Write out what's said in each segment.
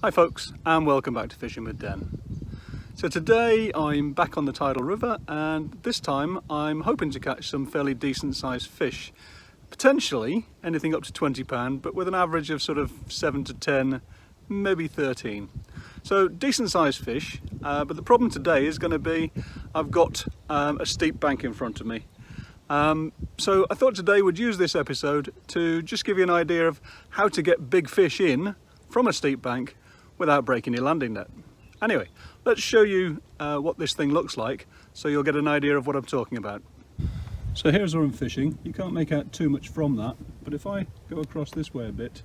Hi folks, and welcome back to Fishing with Den. So today I'm back on the tidal river, and this time I'm hoping to catch some fairly decent sized fish. Potentially anything up to £20, but with an average of sort of 7 to 10, maybe 13. So decent sized fish, but the problem today is going to be I've got a steep bank in front of me. So I thought today we'd use this episode to just give you an idea of how to get big fish in from a steep bank without breaking your landing net. Anyway, let's show you what this thing looks like so you'll get an idea of what I'm talking about. So here's where I'm fishing. You can't make out too much from that, but if I go across this way a bit,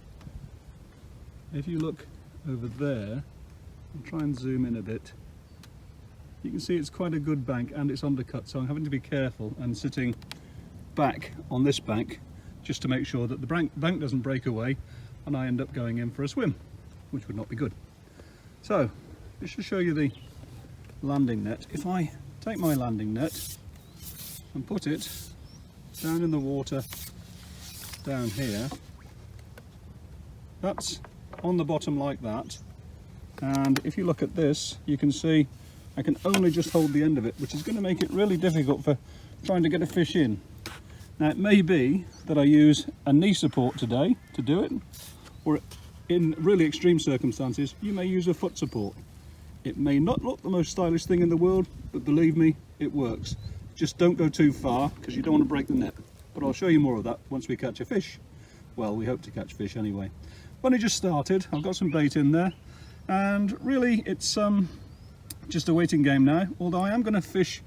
if you look over there, I'll try and zoom in a bit, you can see it's quite a good bank and it's undercut, so I'm having to be careful and sitting back on this bank just to make sure that the bank doesn't break away and I end up going in for a swim, which would not be good. So, just to show you the landing net, if I take my landing net and put it down in the water down here, that's on the bottom like that, and if you look at this you can see I can only just hold the end of it, which is going to make it really difficult for trying to get a fish in. Now it may be that I use a knee support today to do it, or in really extreme circumstances you may use a foot support. It may not look the most stylish thing in the world, but believe me, it works. Just don't go too far because you don't want to break the net, but I'll show you more of that once we catch a fish. Well, we hope to catch fish anyway. When I just started, I've got some bait in there, and really it's just a waiting game now, although I am going to fish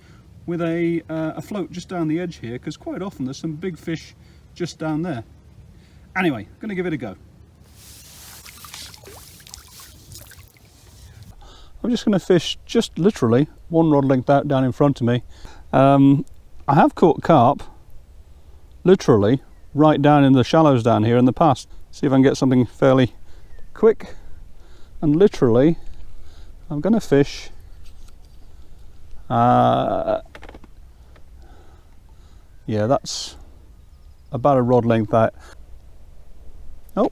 with a float just down the edge here, because quite often there's some big fish just down there. Anyway, I'm going to give it a go. I'm just going to fish just literally one rod length out down in front of me. I have caught carp literally right down in the shallows down here in the past. See if I can get something fairly quick, and literally I'm going to fish yeah, that's about a rod length out. Oh,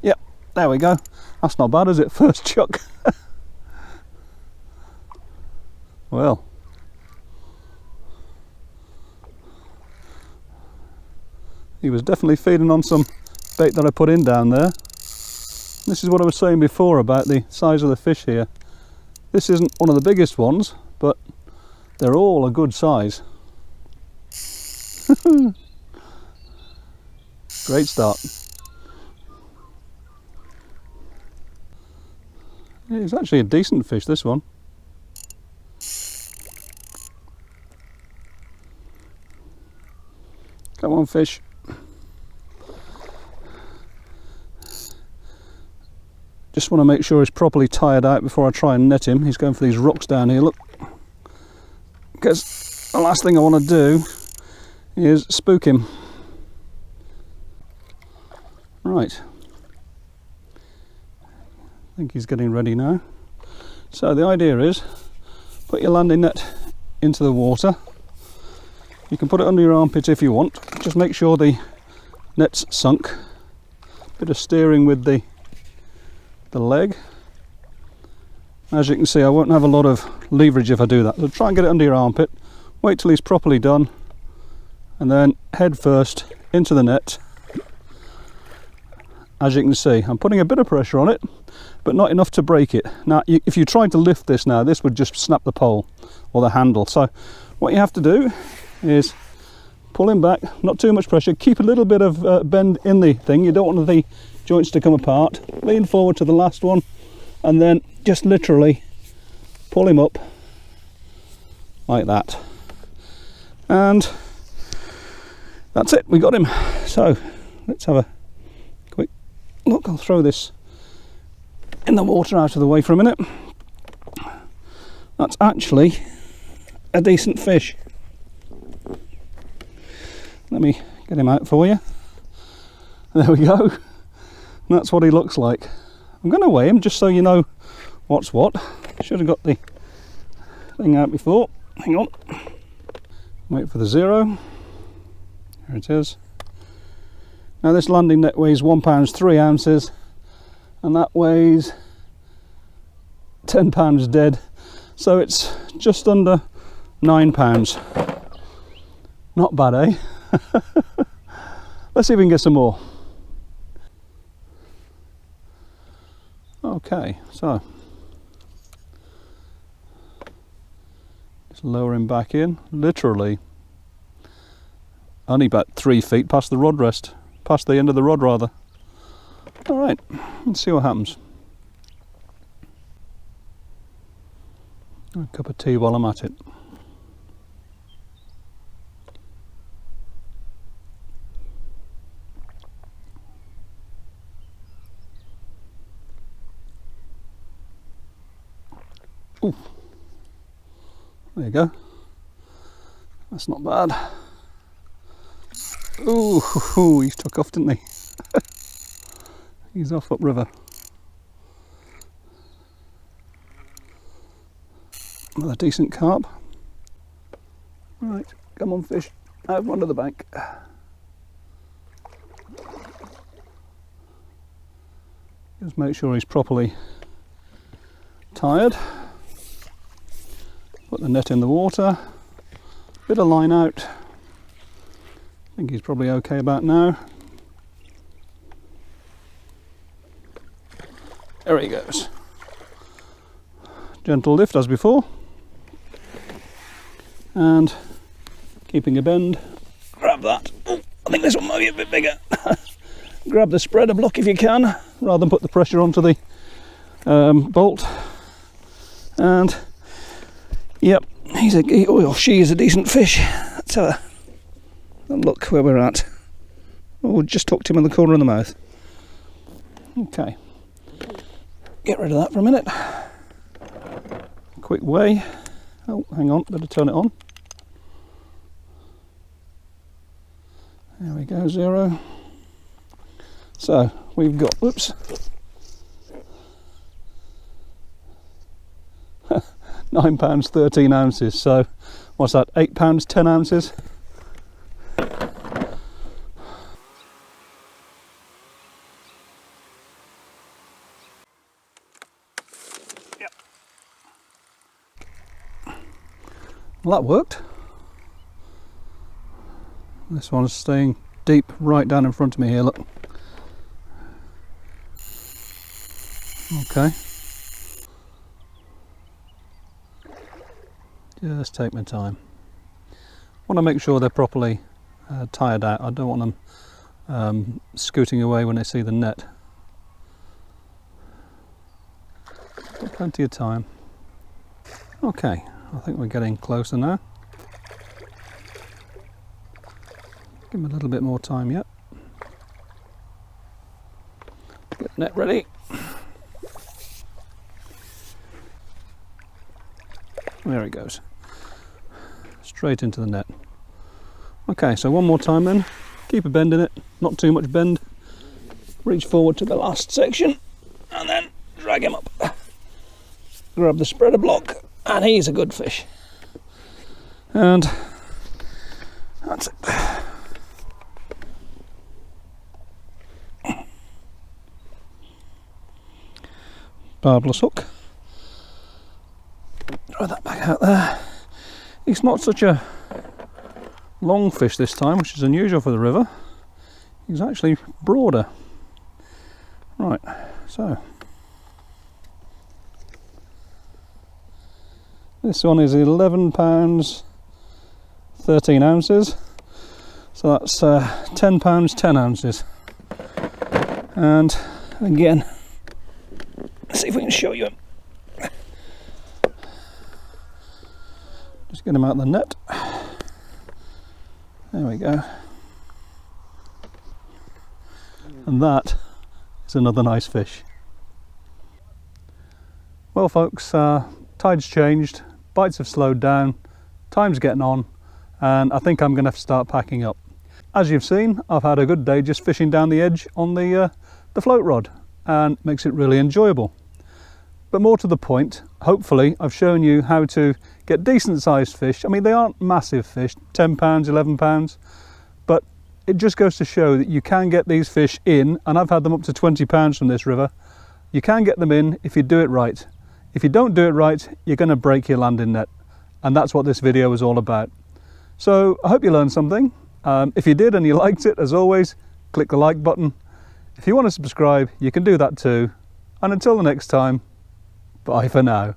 yeah, there we go. That's not bad, is it? First chuck. Well, he was definitely feeding on some bait that I put in down there. This is what I was saying before about the size of the fish here. This isn't one of the biggest ones, but they're all a good size. Great start. It's actually a decent fish, this one. Come on, fish. Just want to make sure he's properly tired out before I try and net him. He's going for these rocks down here, look. Because the last thing I want to do is spook him. Right. I think he's getting ready now. So the idea is, put your landing net into the water. You can put it under your armpit if you want. Just make sure the net's sunk. Bit of steering with the leg. As you can see, I won't have a lot of leverage if I do that. So try and get it under your armpit. Wait till he's properly done, and then head first into the net. As you can see, I'm putting a bit of pressure on it, but not enough to break it. Now, if you tried to lift this now, this would just snap the pole or the handle. So what you have to do is pull him back, not too much pressure, keep a little bit of bend in the thing. You don't want the joints to come apart. Lean forward to the last one, and then just literally pull him up like that, and that's it, we got him. So let's have a quick look. I'll throw this in the water out of the way for a minute. That's actually a decent fish. Let me get him out for you. There we go. That's what he looks like. I'm going to weigh him just so you know what's what. Should have got the thing out before. Hang on. Wait for the 0. There it is. Now this landing net weighs £1 3 ounces, and that weighs £10 dead, so it's just under £9. Not bad, eh? Let's see if we can get some more. Okay, so just lower him back in, literally only about 3 feet past the rod rest, past the end of the rod rather. All right, let's see what happens. A cup of tea while I'm at it. Ooh. There you go. That's not bad. Ooh, he's took off, didn't he? He's off upriver. Another decent carp. Right, come on fish, out onto the bank. Just make sure he's properly tired. Put the net in the water, bit of line out. I think he's probably okay about now. There he goes. Gentle lift as before. And keeping a bend, grab that. Ooh, I think this one might be a bit bigger. Grab the spreader block if you can, rather than put the pressure onto the bolt. And yep, she is a decent fish. Let's have a look where we're at. Oh, just hooked him in the corner of the mouth. Okay, get rid of that for a minute. Quick weigh. Oh, hang on, better turn it on. There we go, 0. So we've got, whoops, £9 13 ounces. So what's that? £8 10 ounces. Yep. Well, that worked. This one's staying deep right down in front of me here, look. Okay. Just take my time. Want to make sure they're properly tired out. I don't want them scooting away when they see the net. Got plenty of time. Okay, I think we're getting closer now. Give them a little bit more time yet. Get net ready. There he goes. Straight into the net. Okay, so one more time then. Keep a bend in it, not too much bend. Reach forward to the last section and then drag him up. Grab the spreader block, and he's a good fish. And that's it. Barbless hook. Throw that back out there. It's not such a long fish this time, which is unusual for the river. He's actually broader. Right, so this one is £11 13 ounces. So that's £10 10 ounces. And again, let's see if we can show you him. Just get him out of the net. There we go. And that is another nice fish. Well folks, tide's changed, bites have slowed down, time's getting on, and I think I'm going to have to start packing up. As you've seen, I've had a good day just fishing down the edge on the float rod, and it makes it really enjoyable. But more to the point, hopefully I've shown you how to get decent sized fish. I mean, they aren't massive fish, £10, £11, but it just goes to show that you can get these fish in, and I've had them up to £20 from this river. You can get them in if you do it right. If you don't do it right, you're going to break your landing net, and that's what this video is all about. So I hope you learned something. If you did and you liked it, as always, click the like button. If you want to subscribe, you can do that too. And until the next time, bye for now.